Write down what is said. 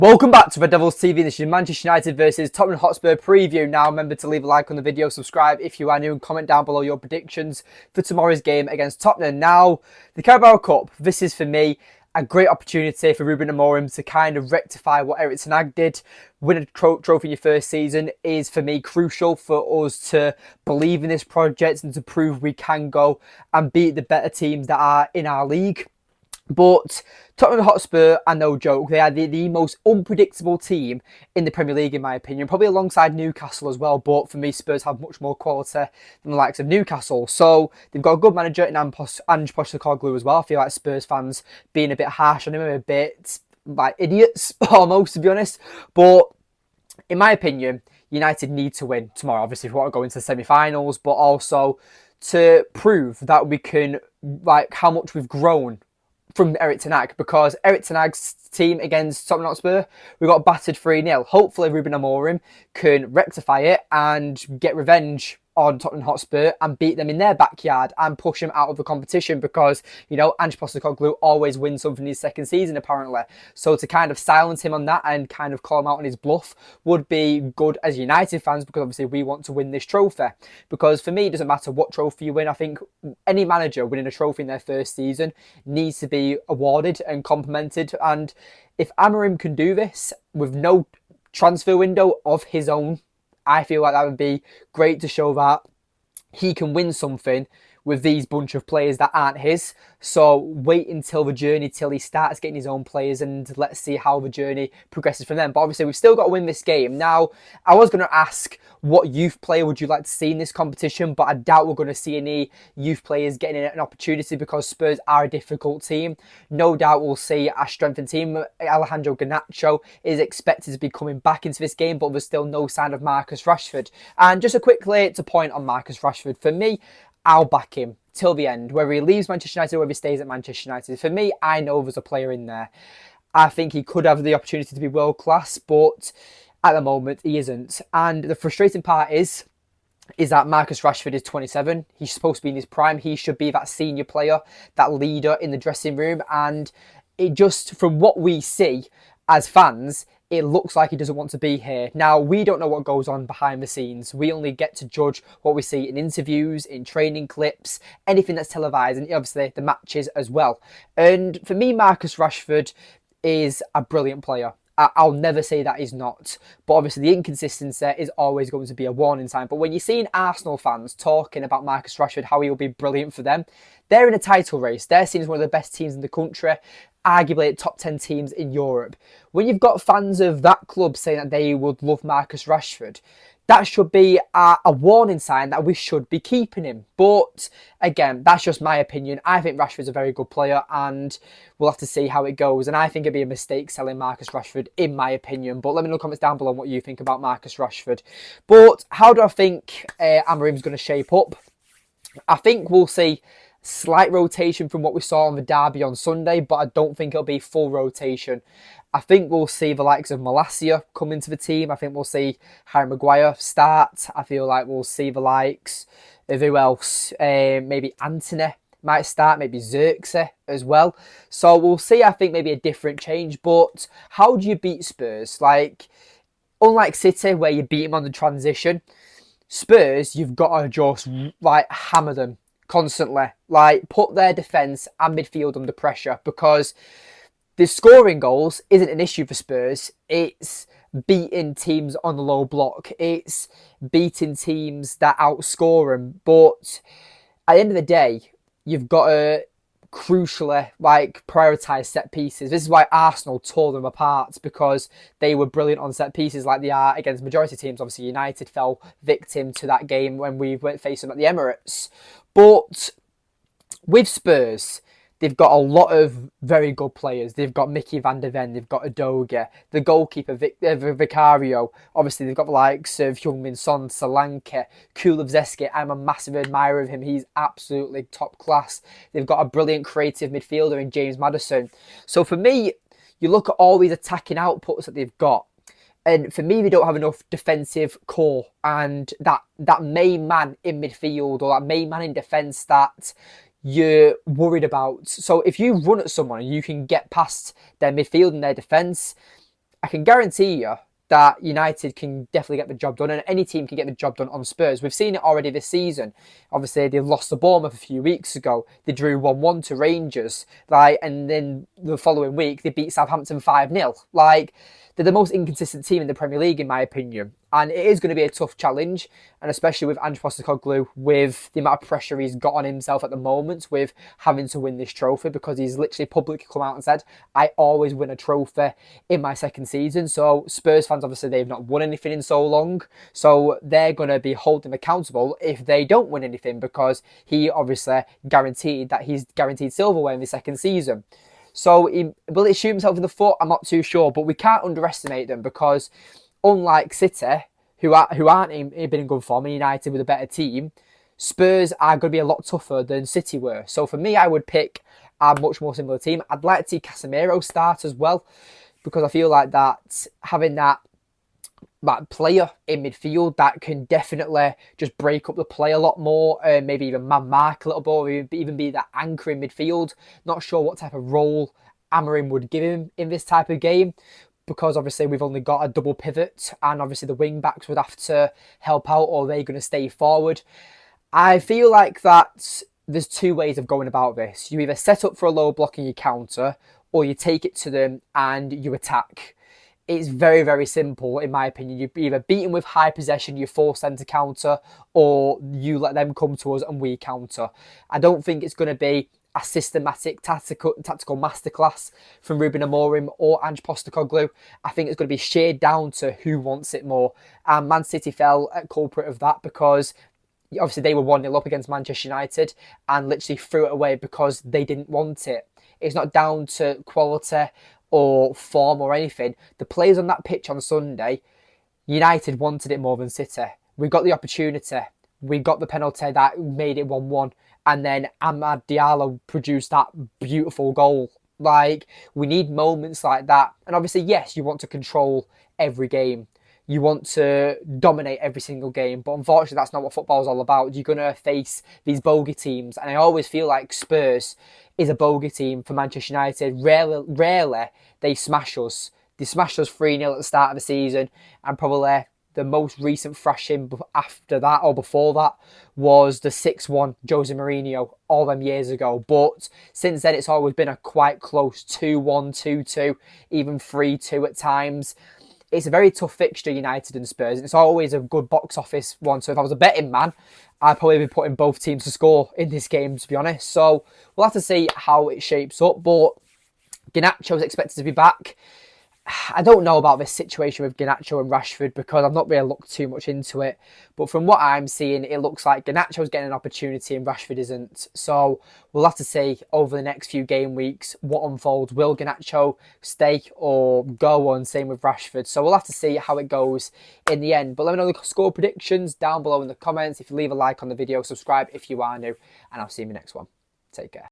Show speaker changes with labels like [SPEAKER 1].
[SPEAKER 1] Welcome back to Red Devils TV. This is Manchester United versus Tottenham HotSpur preview. Now, remember to leave a like on the video, subscribe if you are new, and comment down below your predictions for tomorrow's game against Tottenham. Now, the Caraboa Cup, this is for me a great opportunity for Ruben Amorim to kind of rectify what Ten Hag did. Win a trophy in your first season is, for me, crucial for us to believe in this project and to prove we can go and beat the better teams that are in our league. But Tottenham HotSpur are no joke. They are the most unpredictable team in the Premier League, in my opinion. Probably alongside Newcastle as well. But for me, Spurs have much more quality than the likes of Newcastle. So they've got a good manager in Ange Postecoglou as well. I feel like Spurs fans being a bit harsh on him, a bit like idiots almost, to be honest. But in my opinion, United need to win tomorrow. Obviously, if we want to go into the semi-finals, but also to prove that we can, like, how much we've grown from Ten Hag, because Ten Hag's team against Tottenham Hotspur, we got battered 3-0. Hopefully Ruben Amorim can rectify it and get revenge on Tottenham Hotspur and beat them in their backyard and push them out of the competition, because, you know, Ange Postecoglou always wins something in his second season, apparently. So to kind of silence him on that and kind of call him out on his bluff would be good as United fans, because obviously we want to win this trophy. Because for me, it doesn't matter what trophy you win. I think any manager winning a trophy in their first season needs to be awarded and complimented. And if Amorim can do this with no transfer window of his own, I feel like that would be great to show that he can win something with these bunch of players that aren't his. So wait until the journey, till he starts getting his own players, and let's see how the journey progresses from them. But obviously, we've still got to win this game. Now, I was going to ask, what youth player would you like to see in this competition? But I doubt we're going to see any youth players getting an opportunity, because Spurs are a difficult team. No doubt we'll see a strengthened team. Alejandro Garnacho is expected to be coming back into this game, but there's still no sign of Marcus Rashford. And just a quick to point on Marcus Rashford, for me, I'll back him till the end. Whether he leaves Manchester United or whether he stays at Manchester United, for me, I know there's a player in there. I think he could have the opportunity to be world class, but at the moment he isn't. And the frustrating part is that Marcus Rashford is 27. He's supposed to be in his prime. He should be that senior player, that leader in the dressing room. And it just, from what we see as fans, it looks like he doesn't want to be here. Now, we don't know what goes on behind the scenes. We only get to judge what we see in interviews, in training clips, anything that's televised, and obviously the matches as well. And for me, Marcus Rashford is a brilliant player. I'll never say that he's not. But obviously the inconsistency is always going to be a warning sign. But when you're seeing Arsenal fans talking about Marcus Rashford, how he will be brilliant for them, they're in a title race. They're seen as one of the best teams in the country, arguably top 10 teams in Europe. When you've got fans of that club saying that they would love Marcus Rashford, that should be a warning sign that we should be keeping him. But again, that's just my opinion. I think Rashford's a very good player, and we'll have to see how it goes. And I think it'd be a mistake selling Marcus Rashford, in my opinion. But let me know in the comments down below what you think about Marcus Rashford. But how do I think Amorim's going to shape up? I think we'll see slight rotation from what we saw on the derby on Sunday, but I don't think it'll be full rotation. I think we'll see the likes of Malacia come into the team. I think we'll see Harry Maguire start. I feel like we'll see the likes of who else? Maybe Antony might start, maybe Xerxes as well. So we'll see, I think, maybe a different change. But how do you beat Spurs? Like, unlike City, where you beat them on the transition, Spurs, you've got to just, like, hammer them constantly. Like, put their defence and midfield under pressure, because the scoring goals isn't an issue for Spurs. It's beating teams on the low block. It's beating teams that outscore them. But at the end of the day, you've got to crucially, like, prioritise set pieces. This is why Arsenal tore them apart, because they were brilliant on set pieces like they are against majority teams. Obviously, United fell victim to that game when we went facing them at the Emirates. But with Spurs, they've got a lot of very good players. They've got Mickey van der Ven, they've got Udogie, the goalkeeper Vicario. Obviously, they've got the likes of Heung-min Son, Solanke, Kulusevski. I'm a massive admirer of him. He's absolutely top class. They've got a brilliant creative midfielder in James Maddison. So for me, you look at all these attacking outputs that they've got, and for me, they don't have enough defensive core, and that main man in midfield, or that main man in defence that you're worried about. So if you run at someone and you can get past their midfield and their defence, I can guarantee you that United can definitely get the job done, and any team can get the job done on Spurs. We've seen it already this season. Obviously, they lost to Bournemouth a few weeks ago. They drew 1-1 to Rangers, and then the following week they beat Southampton 5-0. They're the most inconsistent team in the Premier League, in my opinion. And it is going to be a tough challenge, and especially with Ange Postecoglou, with the amount of pressure he's got on himself at the moment with having to win this trophy, because he's literally publicly come out and said, I always win a trophy in my second season. So Spurs fans, obviously, they've not won anything in so long. So they're going to be holding him accountable if they don't win anything, because he obviously guaranteed that he's guaranteed silverware in the second season. So will he shoot himself in the foot? I'm not too sure, but we can't underestimate them, because unlike City, who aren't been in good form, and United with a better team, Spurs are going to be a lot tougher than City were. So for me, I would pick a much more similar team. I'd like to see Casemiro start as well, because I feel like that having that player in midfield that can definitely just break up the play a lot more, maybe even man mark a little bit, or even be that anchor in midfield. Not sure what type of role Amorim would give him in this type of game, because obviously we've only got a double pivot, and obviously the wing backs would have to help out, or they're going to stay forward. I feel like that there's two ways of going about this. You either set up for a low block and you counter, or you take it to them and you attack. It's very, very simple, in my opinion. You either beat them with high possession, you force them to counter, or you let them come to us and we counter. I don't think it's going to be a systematic tactical masterclass from Ruben Amorim or Ange Postecoglou. I think it's going to be sheared down to who wants it more. And Man City fell at culprit of that, because obviously they were 1-0 up against Manchester United and literally threw it away because they didn't want it. It's not down to quality or form or anything. The players on that pitch on Sunday, United wanted it more than City. We got the opportunity. We got the penalty that made it 1-1. And then Amad Diallo produced that beautiful goal. We need moments like that. And obviously, yes, you want to control every game. You want to dominate every single game. But unfortunately, that's not what football is all about. You're going to face these bogey teams. And I always feel like Spurs is a bogey team for Manchester United. Rarely they smash us. They smashed us 3-0 at the start of the season. And probably the most recent thrashing after that, or before that, was the 6-1 Jose Mourinho all them years ago. But since then, it's always been a quite close 2-1, 2-2, even 3-2 at times. It's a very tough fixture, United and Spurs, and it's always a good box office one. So if I was a betting man, I'd probably be putting both teams to score in this game, to be honest. So we'll have to see how it shapes up. But Garnacho is expected to be back. I don't know about this situation with Garnacho and Rashford, because I've not really looked too much into it. But from what I'm seeing, it looks like Garnacho's getting an opportunity and Rashford isn't. So we'll have to see over the next few game weeks what unfolds. Will Garnacho stay or go on? Same with Rashford. So we'll have to see how it goes in the end. But let me know the score predictions down below in the comments. If you leave a like on the video, subscribe if you are new, and I'll see you in the next one. Take care.